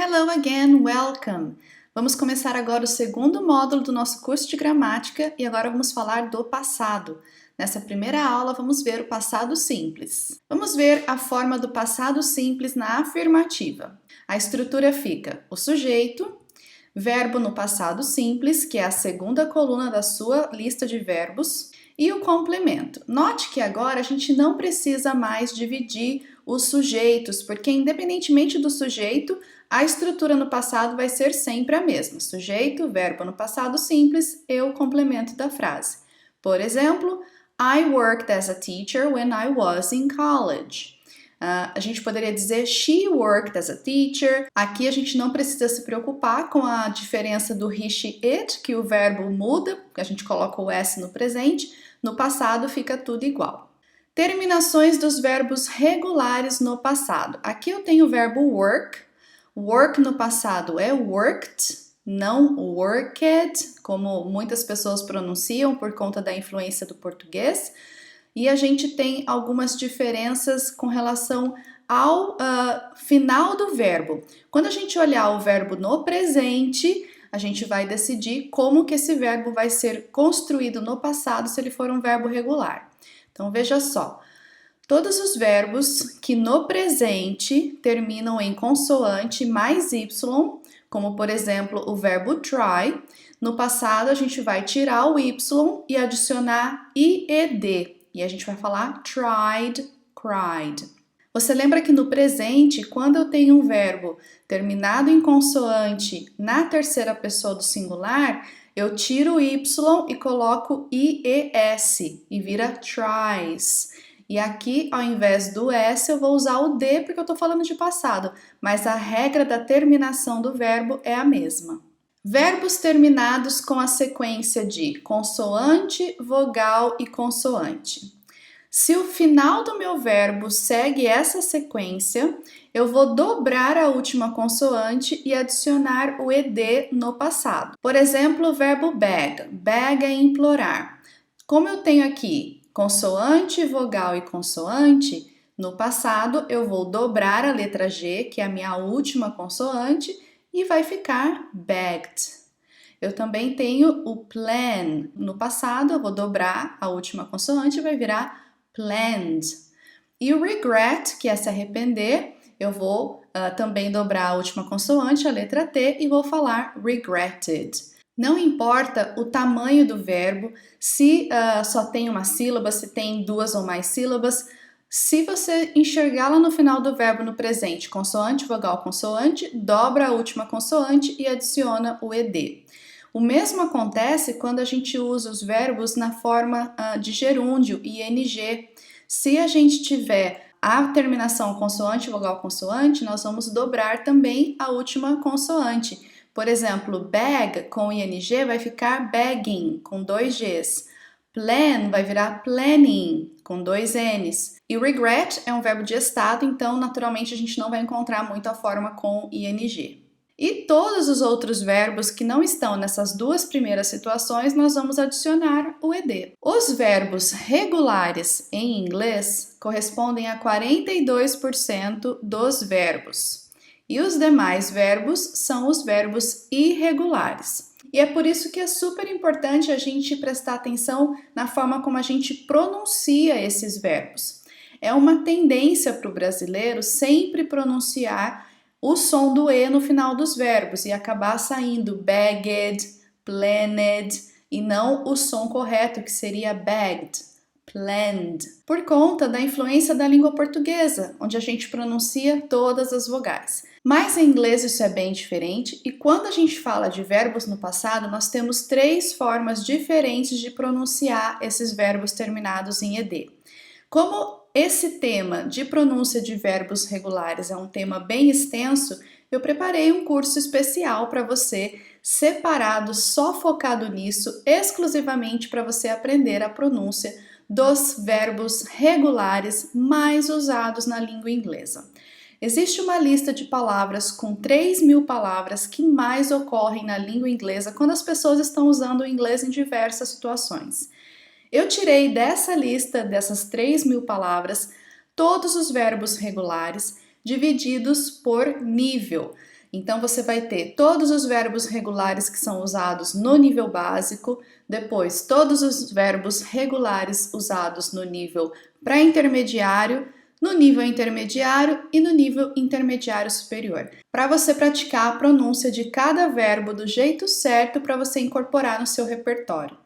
Hello again, welcome! Vamos começar agora o segundo módulo do nosso curso de gramática e agora vamos falar do passado. Nessa primeira aula vamos ver o passado simples. Vamos ver a forma do passado simples na afirmativa. A estrutura fica o sujeito, verbo no passado simples, que é a segunda coluna da sua lista de verbos, e o complemento. Note que agora a gente não precisa mais dividir os sujeitos, porque independentemente do sujeito, a estrutura no passado vai ser sempre a mesma. Sujeito, verbo no passado simples e o complemento da frase. Por exemplo, I worked as a teacher when I was in college. A gente poderia dizer she worked as a teacher. Aqui a gente não precisa se preocupar com a diferença do he, she, it, que o verbo muda, porque a gente coloca o S no presente. No passado fica tudo igual. Terminações dos verbos regulares no passado. Aqui eu tenho o verbo work. Work no passado é worked, não worked, como muitas pessoas pronunciam por conta da influência do português. E a gente tem algumas diferenças com relação ao final do verbo. Quando a gente olhar o verbo no presente, a gente vai decidir como que esse verbo vai ser construído no passado se ele for um verbo regular. Então veja só, todos os verbos que no presente terminam em consoante mais y, como por exemplo o verbo try, no passado a gente vai tirar o y e adicionar ied. E a gente vai falar tried, cried. Você lembra que no presente, quando eu tenho um verbo terminado em consoante na terceira pessoa do singular, eu tiro o y e coloco ies e vira tries. E aqui, ao invés do S, eu vou usar o D porque eu estou falando de passado, mas a regra da terminação do verbo é a mesma. Verbos terminados com a sequência de consoante, vogal e consoante. Se o final do meu verbo segue essa sequência, eu vou dobrar a última consoante e adicionar o ed no passado. Por exemplo, o verbo beg. Beg é implorar. Como eu tenho aqui consoante, vogal e consoante, no passado eu vou dobrar a letra G, que é a minha última consoante, e vai ficar begged. Eu também tenho o plan. No passado, eu vou dobrar a última consoante e vai virar planned. E o regret, que é se arrepender, eu vou também dobrar a última consoante, a letra T, e vou falar regretted. Não importa o tamanho do verbo, se só tem uma sílaba, se tem duas ou mais sílabas. Se você enxergar lá no final do verbo no presente, consoante, vogal, consoante, dobra a última consoante e adiciona o ed. O mesmo acontece quando a gente usa os verbos na forma de gerúndio, ing. Se a gente tiver a terminação consoante, vogal, consoante, nós vamos dobrar também a última consoante. Por exemplo, bag com ing vai ficar begging, com dois Gs. Plan vai virar planning, com dois N's. E regret é um verbo de estado, então naturalmente a gente não vai encontrar muito a forma com ing. E todos os outros verbos que não estão nessas duas primeiras situações, nós vamos adicionar o ed. Os verbos regulares em inglês correspondem a 42% dos verbos. E os demais verbos são os verbos irregulares. E é por isso que é super importante a gente prestar atenção na forma como a gente pronuncia esses verbos. É uma tendência para o brasileiro sempre pronunciar o som do E no final dos verbos e acabar saindo bagged, planned e não o som correto que seria bagged, planned, por conta da influência da língua portuguesa, onde a gente pronuncia todas as vogais. Mas em inglês isso é bem diferente e quando a gente fala de verbos no passado, nós temos três formas diferentes de pronunciar esses verbos terminados em ed. Como esse tema de pronúncia de verbos regulares é um tema bem extenso, eu preparei um curso especial para você, separado, só focado nisso, exclusivamente para você aprender a pronúncia dos verbos regulares mais usados na língua inglesa. Existe uma lista de palavras com 3.000 palavras que mais ocorrem na língua inglesa quando as pessoas estão usando o inglês em diversas situações. Eu tirei dessa lista, dessas 3.000 palavras, todos os verbos regulares divididos por nível. Então você vai ter todos os verbos regulares que são usados no nível básico, depois todos os verbos regulares usados no nível pré-intermediário, no nível intermediário e no nível intermediário superior, para você praticar a pronúncia de cada verbo do jeito certo para você incorporar no seu repertório.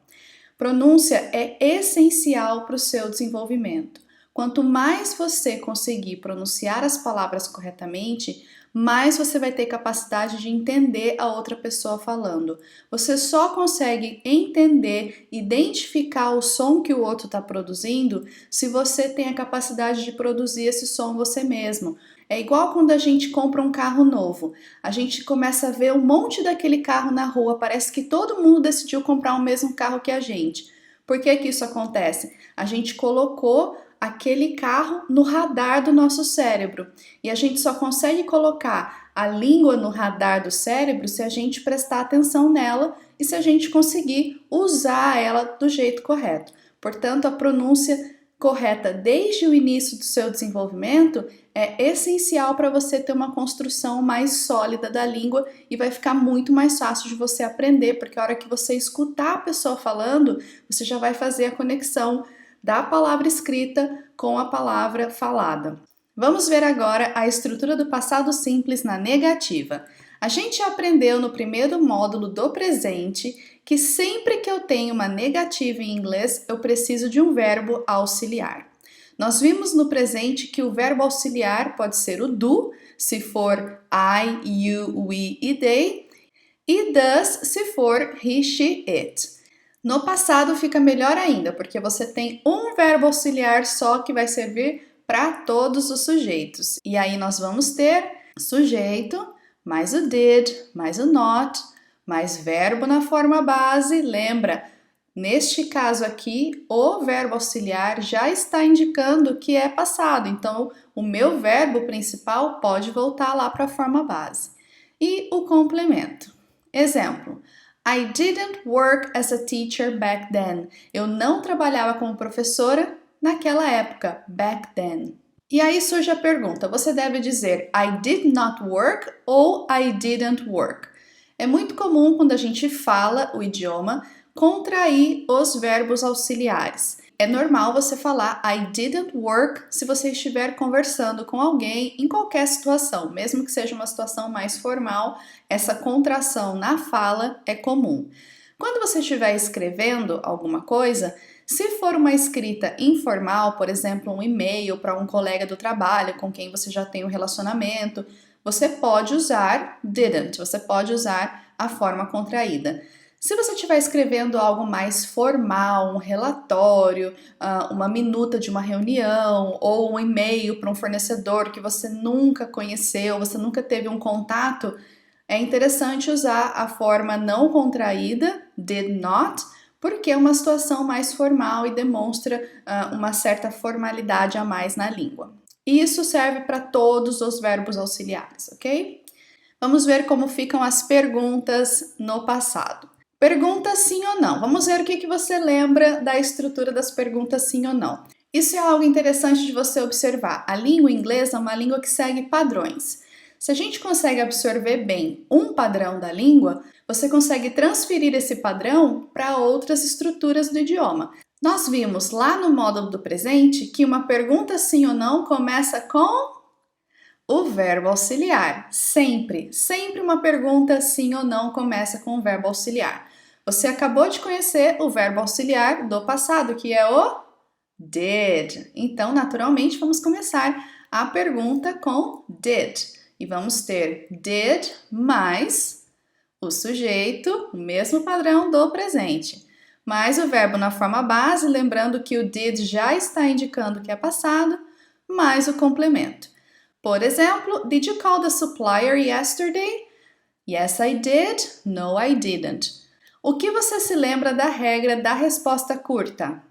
Pronúncia é essencial para o seu desenvolvimento. Quanto mais você conseguir pronunciar as palavras corretamente, mais você vai ter capacidade de entender a outra pessoa falando. Você só consegue entender, identificar o som que o outro está produzindo se você tem a capacidade de produzir esse som você mesmo. É igual quando a gente compra um carro novo. A gente começa a ver um monte daquele carro na rua, parece que todo mundo decidiu comprar o mesmo carro que a gente. Por que que isso acontece? A gente colocou aquele carro no radar do nosso cérebro. E a gente só consegue colocar a língua no radar do cérebro se a gente prestar atenção nela e se a gente conseguir usar ela do jeito correto. Portanto, a pronúncia correta desde o início do seu desenvolvimento é essencial para você ter uma construção mais sólida da língua e vai ficar muito mais fácil de você aprender, porque a hora que você escutar a pessoa falando, você já vai fazer a conexão da palavra escrita com a palavra falada. Vamos ver agora a estrutura do passado simples na negativa. A gente aprendeu no primeiro módulo do presente que sempre que eu tenho uma negativa em inglês, eu preciso de um verbo auxiliar. Nós vimos no presente que o verbo auxiliar pode ser o do, se for I, you, we e they, e does, se for he, she, it. No passado fica melhor ainda, porque você tem um verbo auxiliar só que vai servir para todos os sujeitos. E aí nós vamos ter sujeito, mais o did, mais o not, mais verbo na forma base. Lembra, neste caso aqui, o verbo auxiliar já está indicando que é passado. Então, o meu verbo principal pode voltar lá para a forma base. E o complemento. Exemplo. I didn't work as a teacher back then. Eu não trabalhava como professora naquela época, back then. E aí surge a pergunta, você deve dizer I did not work ou I didn't work? É muito comum quando a gente fala o idioma contrair os verbos auxiliares. É normal você falar I didn't work se você estiver conversando com alguém em qualquer situação, mesmo que seja uma situação mais formal, essa contração na fala é comum. Quando você estiver escrevendo alguma coisa, se for uma escrita informal, por exemplo, um e-mail para um colega do trabalho com quem você já tem um relacionamento, você pode usar didn't, você pode usar a forma contraída. Se você estiver escrevendo algo mais formal, um relatório, uma minuta de uma reunião ou um e-mail para um fornecedor que você nunca conheceu, você nunca teve um contato, é interessante usar a forma não contraída, did not, porque é uma situação mais formal e demonstra uma certa formalidade a mais na língua. E isso serve para todos os verbos auxiliares, ok? Vamos ver como ficam as perguntas no passado. Pergunta sim ou não. Vamos ver o que você lembra da estrutura das perguntas sim ou não. Isso é algo interessante de você observar. A língua inglesa é uma língua que segue padrões. Se a gente consegue absorver bem um padrão da língua, você consegue transferir esse padrão para outras estruturas do idioma. Nós vimos lá no módulo do presente que uma pergunta sim ou não começa com o verbo auxiliar. Sempre uma pergunta sim ou não começa com o verbo auxiliar. Você acabou de conhecer o verbo auxiliar do passado, que é o did. Então, naturalmente, vamos começar a pergunta com did. E vamos ter did mais o sujeito, o mesmo padrão do presente. Mais o verbo na forma base, lembrando que o did já está indicando que é passado, mais o complemento. Por exemplo, did you call the supplier yesterday? Yes, I did. No, I didn't. O que você se lembra da regra da resposta curta?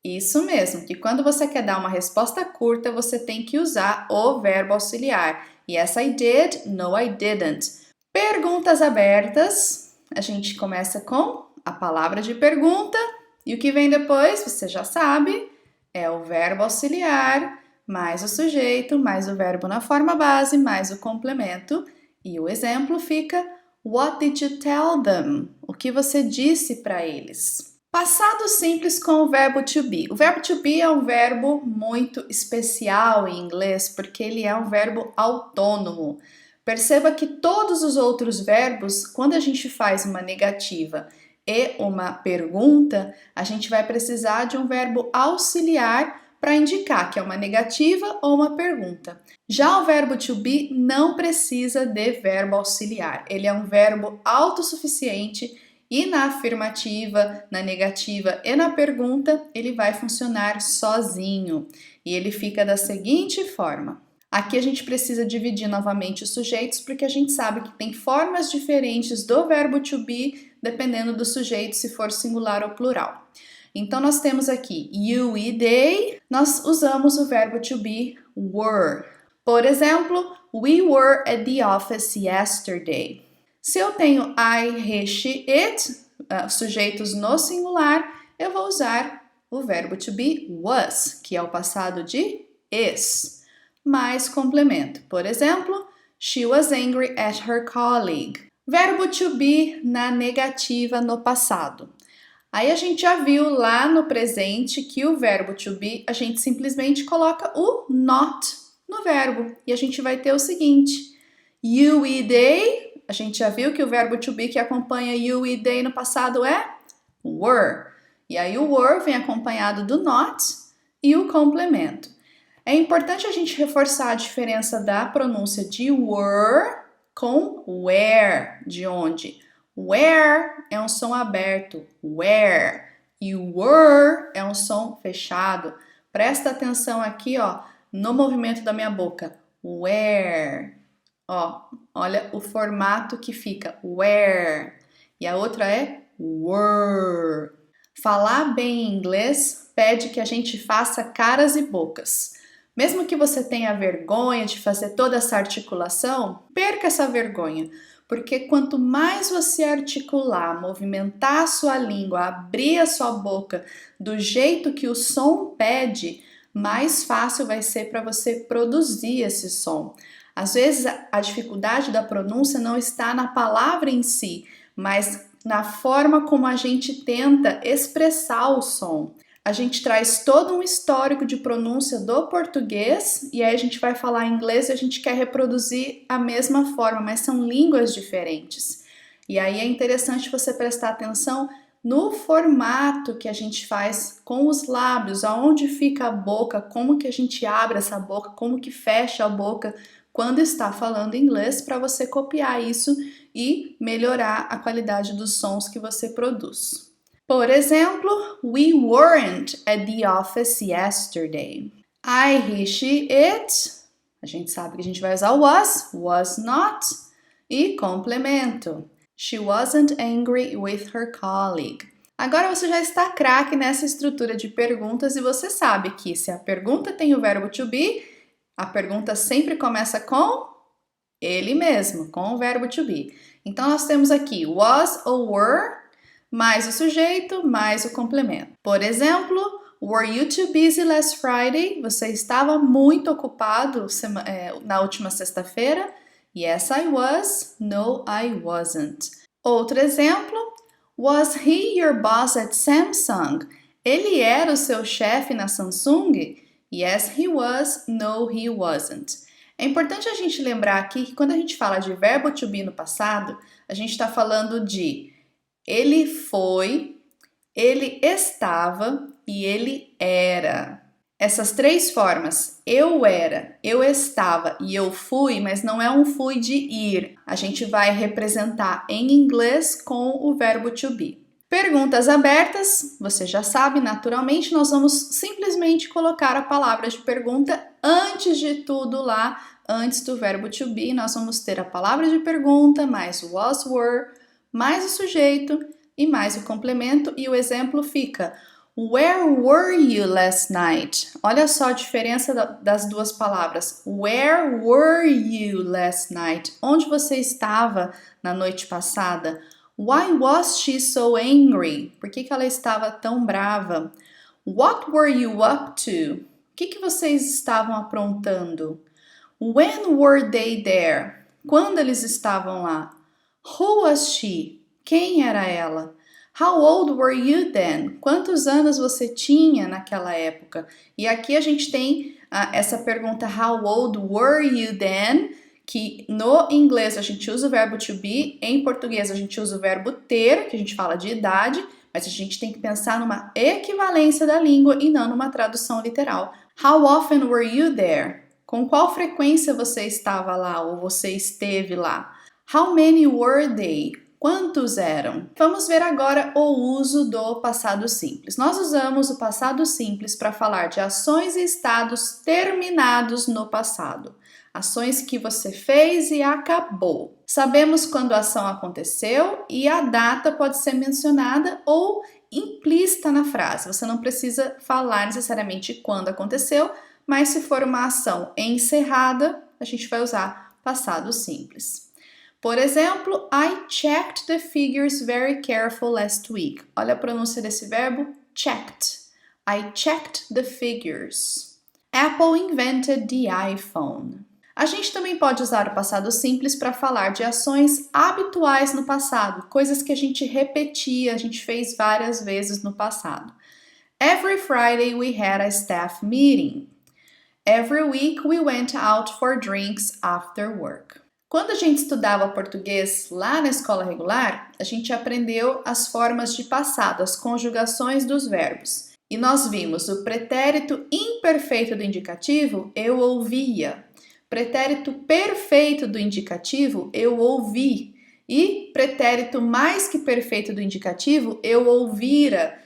Isso mesmo, que quando você quer dar uma resposta curta, você tem que usar o verbo auxiliar. Yes, I did. No, I didn't. Perguntas abertas. A gente começa com a palavra de pergunta. E o que vem depois, você já sabe, é o verbo auxiliar, mais o sujeito, mais o verbo na forma base, mais o complemento. E o exemplo fica What did you tell them? O que você disse para eles? Passado simples com o verbo to be. O verbo to be é um verbo muito especial em inglês porque ele é um verbo autônomo. Perceba que todos os outros verbos, quando a gente faz uma negativa e uma pergunta, a gente vai precisar de um verbo auxiliar para indicar que é uma negativa ou uma pergunta. Já o verbo to be não precisa de verbo auxiliar. Ele é um verbo autossuficiente e na afirmativa, na negativa e na pergunta, ele vai funcionar sozinho. E ele fica da seguinte forma. Aqui a gente precisa dividir novamente os sujeitos, porque a gente sabe que tem formas diferentes do verbo to be, dependendo do sujeito, se for singular ou plural. Então, nós temos aqui you e they, nós usamos o verbo to be were. Por exemplo, we were at the office yesterday. Se eu tenho I, he, she, it, sujeitos no singular, eu vou usar o verbo to be was, que é o passado de is, mais complemento. Por exemplo, she was angry at her colleague. Verbo to be na negativa no passado. Aí a gente já viu lá no presente que o verbo to be, a gente simplesmente coloca o not no verbo. E a gente vai ter o seguinte, you e they, a gente já viu que o verbo to be que acompanha you e they no passado é were. E aí o were vem acompanhado do not e o complemento. É importante a gente reforçar a diferença da pronúncia de were com where, de onde. Where é um som aberto, where, e were é um som fechado. Presta atenção aqui, ó, no movimento da minha boca, where. Ó, olha o formato que fica, where. E a outra é were. Falar bem em inglês pede que a gente faça caras e bocas. Mesmo que você tenha vergonha de fazer toda essa articulação, perca essa vergonha. Porque quanto mais você articular, movimentar a sua língua, abrir a sua boca do jeito que o som pede, mais fácil vai ser para você produzir esse som. Às vezes a dificuldade da pronúncia não está na palavra em si, mas na forma como a gente tenta expressar o som. A gente traz todo um histórico de pronúncia do português e aí a gente vai falar inglês e a gente quer reproduzir a mesma forma, mas são línguas diferentes. E aí é interessante você prestar atenção no formato que a gente faz com os lábios, aonde fica a boca, como que a gente abre essa boca, como que fecha a boca quando está falando inglês, para você copiar isso e melhorar a qualidade dos sons que você produz. Por exemplo, we weren't at the office yesterday. I, he, she, it. A gente sabe que a gente vai usar was not. E complemento. She wasn't angry with her colleague. Agora você já está craque nessa estrutura de perguntas e você sabe que se a pergunta tem o verbo to be, a pergunta sempre começa com ele mesmo, com o verbo to be. Então nós temos aqui was ou were, mais o sujeito, mais o complemento. Por exemplo, were you too busy last Friday? Você estava muito ocupado na última sexta-feira? Yes, I was. No, I wasn't. Outro exemplo, was he your boss at Samsung? Ele era o seu chefe na Samsung? Yes, he was. No, he wasn't. É importante a gente lembrar aqui que quando a gente fala de verbo to be no passado, a gente está falando de ele foi, ele estava e ele era. Essas três formas, eu era, eu estava e eu fui, mas não é um fui de ir. A gente vai representar em inglês com o verbo to be. Perguntas abertas, você já sabe, naturalmente nós vamos simplesmente colocar a palavra de pergunta antes de tudo lá, antes do verbo to be. Nós vamos ter a palavra de pergunta, mais was, were, mais o sujeito e mais o complemento, e o exemplo fica Where were you last night? Olha só a diferença das duas palavras. Where were you last night? Onde você estava na noite passada? Why was she so angry? Por que ela estava tão brava? What were you up to? O que vocês estavam aprontando? When were they there? Quando eles estavam lá? Who was she? Quem era ela? How old were you then? Quantos anos você tinha naquela época? E aqui a gente tem essa pergunta how old were you then? Que no inglês a gente usa o verbo to be, em português a gente usa o verbo ter, que a gente fala de idade, mas a gente tem que pensar numa equivalência da língua e não numa tradução literal. How often were you there? Com qual frequência você estava lá ou você esteve lá? How many were they? Quantos eram? Vamos ver agora o uso do passado simples. Nós usamos o passado simples para falar de ações e estados terminados no passado. Ações que você fez e acabou. Sabemos quando a ação aconteceu e a data pode ser mencionada ou implícita na frase. Você não precisa falar necessariamente quando aconteceu, mas se for uma ação encerrada, a gente vai usar passado simples. Por exemplo, I checked the figures very careful last week. Olha a pronúncia desse verbo, checked. I checked the figures. Apple invented the iPhone. A gente também pode usar o passado simples para falar de ações habituais no passado, coisas que a gente repetia, a gente fez várias vezes no passado. Every Friday we had a staff meeting. Every week we went out for drinks after work. Quando a gente estudava português lá na escola regular, a gente aprendeu as formas de passado, as conjugações dos verbos. E nós vimos o pretérito imperfeito do indicativo, eu ouvia. Pretérito perfeito do indicativo, eu ouvi. E pretérito mais que perfeito do indicativo, eu ouvira,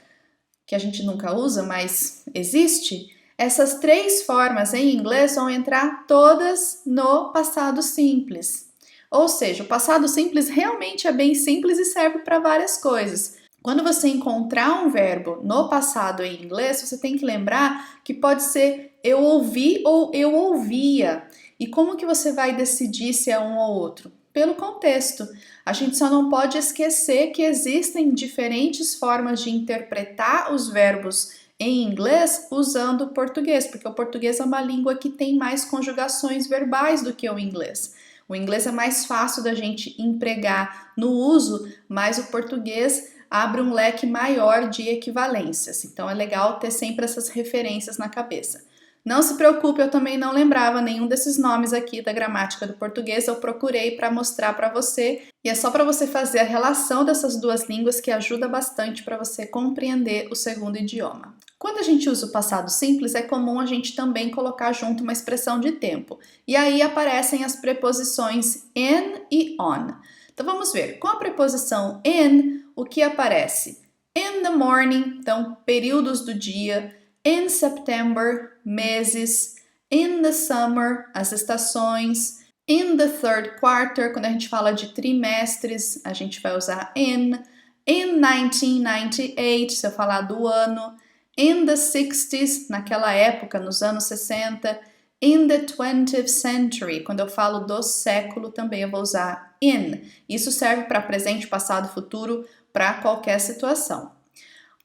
que a gente nunca usa, mas existe. Essas três formas em inglês vão entrar todas no passado simples. Ou seja, o passado simples realmente é bem simples e serve para várias coisas. Quando você encontrar um verbo no passado em inglês, você tem que lembrar que pode ser eu ouvi ou eu ouvia. E como que você vai decidir se é um ou outro? Pelo contexto. A gente só não pode esquecer que existem diferentes formas de interpretar os verbos em inglês usando o português, porque o português é uma língua que tem mais conjugações verbais do que o inglês. O inglês é mais fácil da gente empregar no uso, mas o português abre um leque maior de equivalências. Então é legal ter sempre essas referências na cabeça. Não se preocupe, eu também não lembrava nenhum desses nomes aqui da gramática do português, eu procurei para mostrar para você, e é só para você fazer a relação dessas duas línguas que ajuda bastante para você compreender o segundo idioma. Quando a gente usa o passado simples, é comum a gente também colocar junto uma expressão de tempo, e aí aparecem as preposições in e on. Então vamos ver, com a preposição in, o que aparece? In the morning, então períodos do dia. In September, meses. In the summer, as estações. In the third quarter, quando a gente fala de trimestres, a gente vai usar in. In 1998, se eu falar do ano. In the 60s, naquela época, nos anos 60. In the 20th century, quando eu falo do século, também eu vou usar in. Isso serve para presente, passado, futuro, para qualquer situação.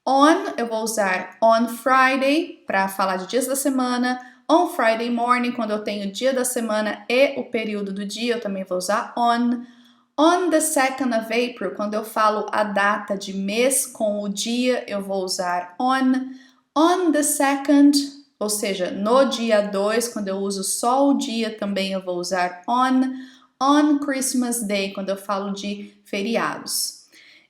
On, eu vou usar on Friday para falar de dias da semana. On Friday morning, quando eu tenho o dia da semana e o período do dia, eu também vou usar on. On the 2nd of April, quando eu falo a data de mês com o dia, eu vou usar on. On the 2nd, ou seja, no dia 2, quando eu uso só o dia, também eu vou usar on. On Christmas Day, quando eu falo de feriados.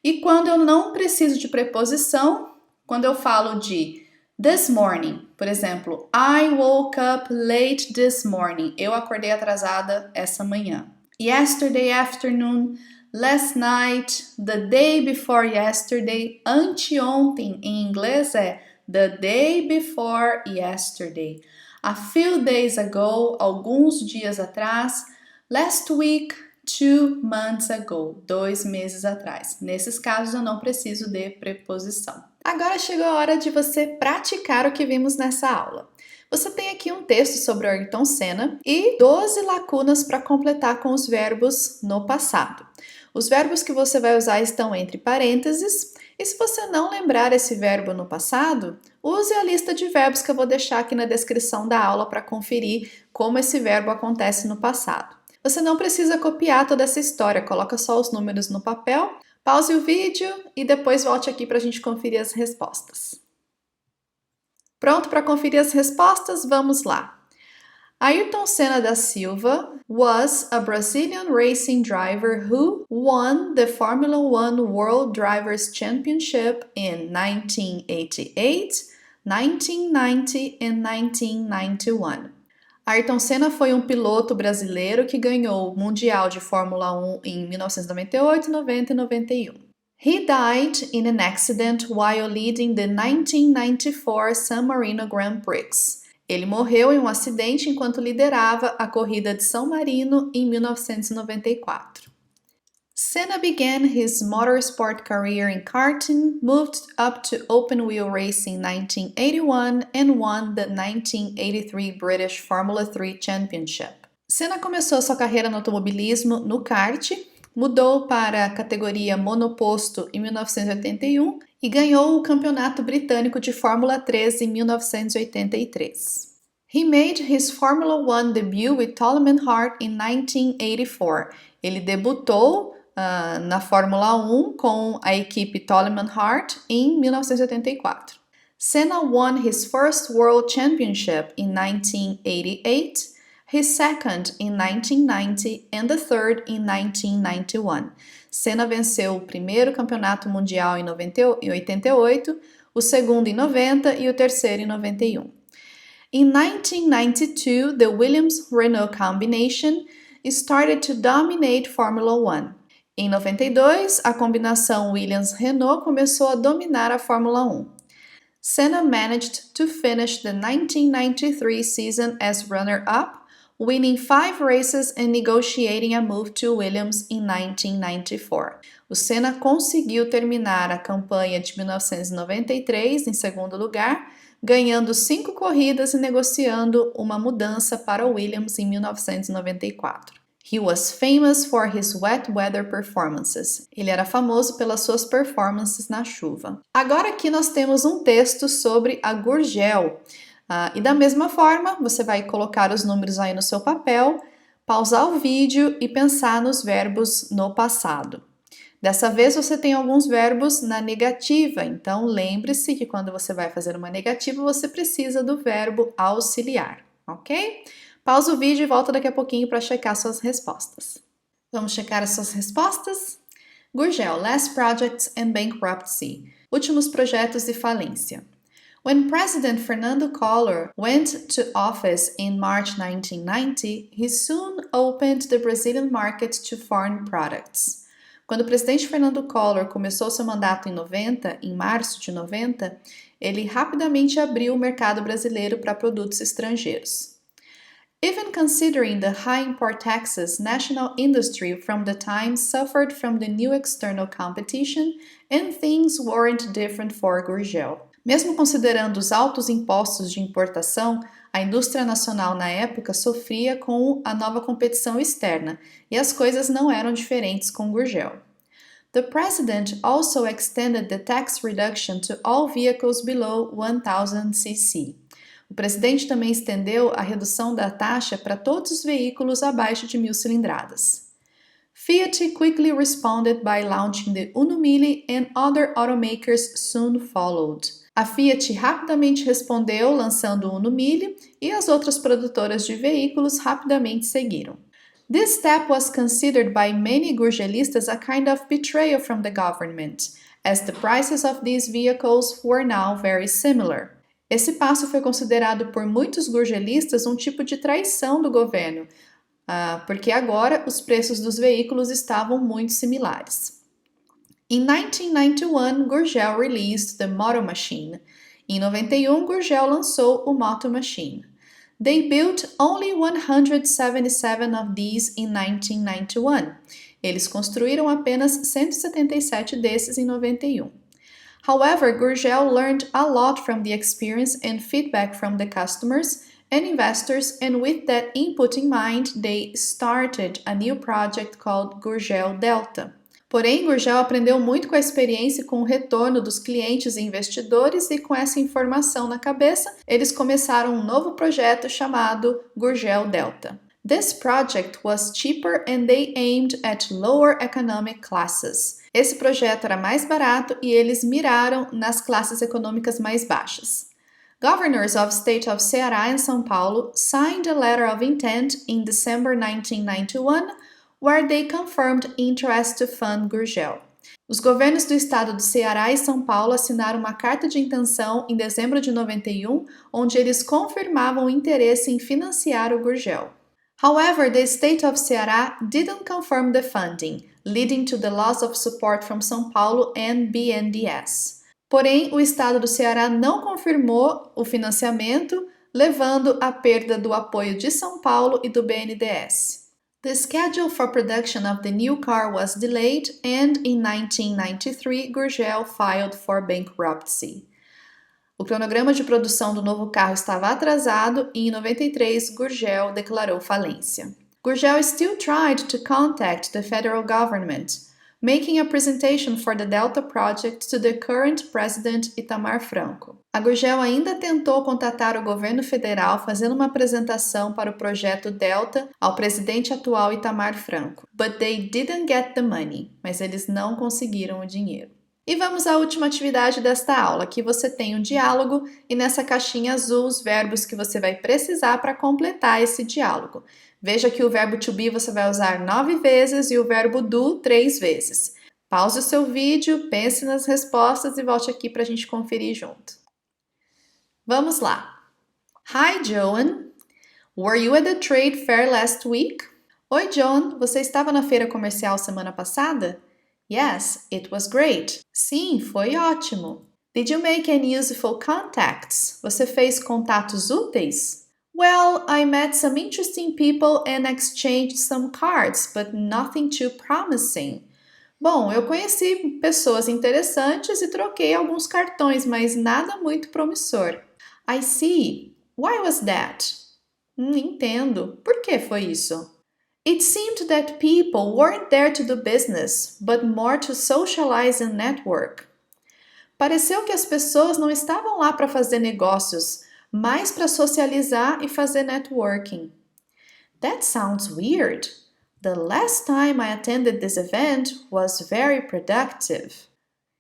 E quando eu não preciso de preposição, quando eu falo de this morning, por exemplo, I woke up late this morning. Eu acordei atrasada essa manhã. Yesterday afternoon, last night, the day before yesterday. Anteontem em inglês é the day before yesterday. A few days ago, alguns dias atrás. Last week, 2 months ago, 2 meses atrás. Nesses casos eu não preciso de preposição. Agora chegou a hora de você praticar o que vimos nessa aula. Você tem aqui um texto sobre Ayrton Senna e 12 lacunas para completar com os verbos no passado. Os verbos que você vai usar estão entre parênteses, e se você não lembrar esse verbo no passado, use a lista de verbos que eu vou deixar aqui na descrição da aula para conferir como esse verbo acontece no passado. Você não precisa copiar toda essa história, coloca só os números no papel, pause o vídeo e depois volte aqui para a gente conferir as respostas. Pronto para conferir as respostas? Vamos lá! Ayrton Senna da Silva was a Brazilian racing driver who won the Formula One World Drivers' Championship in 1988, 1990 and 1991. Ayrton Senna foi um piloto brasileiro que ganhou o Mundial de Fórmula 1 em 1998, 90 e 91. He died in an accident while leading the 1994 San Marino Grand Prix. Ele morreu em um acidente enquanto liderava a corrida de São Marino em 1994. Senna began his motorsport career in karting, moved up to open-wheel racing in 1981 and won the 1983 British Formula 3 Championship. Senna começou sua carreira no automobilismo no kart, mudou para a categoria monoposto em 1981 e ganhou o Campeonato Britânico de Fórmula 3 em 1983. He made his Formula One debut with Toleman Hart in 1984. Ele debutou na Fórmula 1 com a equipe Toleman Hart em 1984. Senna won his first World Championship in 1988, his second in 1990 and the third in 1991. Senna venceu o primeiro campeonato mundial em 88, o segundo em 90 e o terceiro em 91. In 1992, the Williams-Renault combination started to dominate Formula One. Em 92, a combinação Williams-Renault começou a dominar a Fórmula 1. Senna managed to finish the 1993 season as runner-up, winning 5 races and negotiating a move to Williams in 1994. O Senna conseguiu terminar a campanha de 1993 em segundo lugar, ganhando 5 corridas e negociando uma mudança para Williams em 1994. He was famous for his wet weather performances. Ele era famoso pelas suas performances na chuva. Agora aqui nós temos um texto sobre a Gurgel. E da mesma forma, você vai colocar os números aí no seu papel, pausar o vídeo e pensar nos verbos no passado. Dessa vez você tem alguns verbos na negativa, então lembre-se que quando você vai fazer uma negativa, você precisa do verbo auxiliar, ok? Pausa o vídeo e volta daqui a pouquinho para checar suas respostas. Vamos checar as suas respostas? Gurgel, last projects and bankruptcy. Últimos projetos e falência. When President Fernando Collor went to office in March 1990, he soon opened the Brazilian market to foreign products. Quando o presidente Fernando Collor começou seu mandato em março de 90, ele rapidamente abriu o mercado brasileiro para produtos estrangeiros. Even considering the high import taxes, national industry from the time suffered from the new external competition and things weren't different for Gurgel. Mesmo considerando os altos impostos de importação, a indústria nacional na época sofria com a nova competição externa e as coisas não eram diferentes com Gurgel. The president also extended the tax reduction to all vehicles below 1000 cc. O presidente também estendeu a redução da taxa para todos os veículos abaixo de 1000 cilindradas. Fiat quickly responded by launching the Uno Mille and other automakers soon followed. A Fiat rapidamente respondeu lançando o Uno Mille e as outras produtoras de veículos rapidamente seguiram. This step was considered by many Gurgelistas a kind of betrayal from the government, as the prices of these vehicles were now very similar. Esse passo foi considerado por muitos gurgelistas um tipo de traição do governo, porque agora os preços dos veículos estavam muito similares. In 1991, Gurgel released the Moto Machine. Em 91, Gurgel lançou o Moto Machine. They built only 177 of these in 1991. Eles construíram apenas 177 desses em 91. However, Gurgel learned a lot from the experience and feedback from the customers and investors, and with that input in mind, they started a new project called Gurgel Delta. Porém, Gurgel aprendeu muito com a experiência e com o retorno dos clientes e investidores, e com essa informação na cabeça, eles começaram um novo projeto chamado Gurgel Delta. This project was cheaper and they aimed at lower economic classes. Esse projeto era mais barato e eles miraram nas classes econômicas mais baixas. Governors of State of Ceará and São Paulo signed a letter of intent in December 1991 where they confirmed interest to fund Gurgel. Os governos do estado do Ceará e São Paulo assinaram uma carta de intenção em dezembro de 91, onde eles confirmavam o interesse em financiar o Gurgel. However, the state of Ceará didn't confirm the funding, leading to the loss of support from São Paulo and BNDES. Porém, o estado do Ceará não confirmou o financiamento, levando à perda do apoio de São Paulo e do BNDES. The schedule for production of the new car was delayed and in 1993 Gurgel filed for bankruptcy. O cronograma de produção do novo carro estava atrasado e em 93 Gurgel declarou falência. Gurgel still tried to contact the federal government, making a presentation for the Delta Project to the current president Itamar Franco. A Gurgel ainda tentou contatar o governo federal fazendo uma apresentação para o projeto Delta ao presidente atual Itamar Franco. But they didn't get the money, mas eles não conseguiram o dinheiro. E vamos à última atividade desta aula. Aqui você tem um diálogo e nessa caixinha azul os verbos que você vai precisar para completar esse diálogo. Veja que o verbo to be você vai usar 9 vezes e o verbo do 3 vezes. Pause o seu vídeo, pense nas respostas e volte aqui para a gente conferir junto. Vamos lá. Hi, Joan. Were you at the trade fair last week? Oi, Joan. Você estava na feira comercial semana passada? Yes, it was great. Sim, foi ótimo. Did you make any useful contacts? Você fez contatos úteis? Well, I met some interesting people and exchanged some cards, but nothing too promising. Bom, eu conheci pessoas interessantes e troquei alguns cartões, mas nada muito promissor. I see. Why was that? Entendo. Por que foi isso? It seemed that people weren't there to do business, but more to socialize and network. Pareceu que as pessoas não estavam lá para fazer negócios, mas para socializar e fazer networking. That sounds weird. The last time I attended this event was very productive.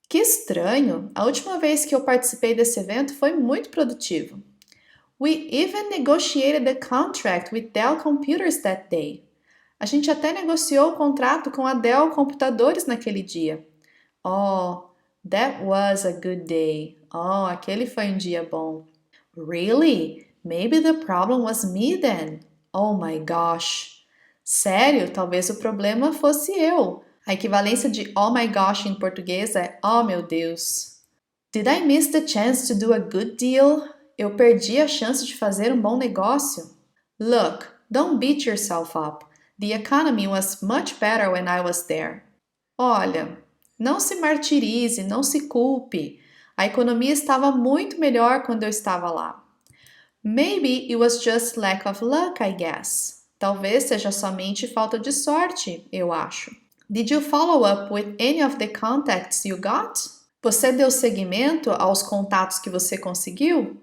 Que estranho! A última vez que eu participei desse evento foi muito produtivo. We even negotiated the contract with Dell Computers that day. A gente até negociou o contrato com a Dell Computadores naquele dia. Oh, that was a good day. Oh, aquele foi um dia bom. Really? Maybe the problem was me then. Oh my gosh. Sério? Talvez o problema fosse eu. A equivalência de oh my gosh em português é oh meu Deus. Did I miss the chance to do a good deal? Eu perdi a chance de fazer um bom negócio? Look, don't beat yourself up. The economy was much better when I was there. Olha, não se martirize, não se culpe. A economia estava muito melhor quando eu estava lá. Maybe it was just lack of luck, I guess. Talvez seja somente falta de sorte, eu acho. Did you follow up with any of the contacts you got? Você deu seguimento aos contatos que você conseguiu?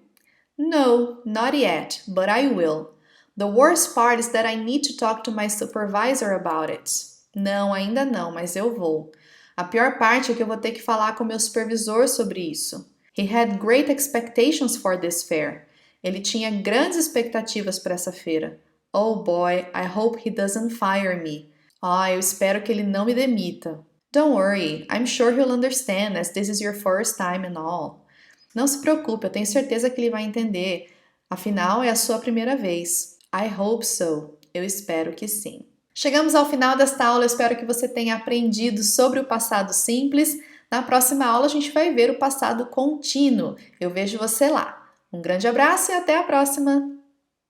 No, not yet, but I will. The worst part is that I need to talk to my supervisor about it. Não, ainda não, mas eu vou. A pior parte é que eu vou ter que falar com meu supervisor sobre isso. He had great expectations for this fair. Ele tinha grandes expectativas para essa feira. Oh boy, I hope he doesn't fire me. Eu espero que ele não me demita. Don't worry, I'm sure he'll understand as this is your first time and all. Não se preocupe, eu tenho certeza que ele vai entender. Afinal, é a sua primeira vez. I hope so. Eu espero que sim. Chegamos ao final desta aula, eu espero que você tenha aprendido sobre o passado simples. Na próxima aula a gente vai ver o passado contínuo. Eu vejo você lá. Um grande abraço e até a próxima!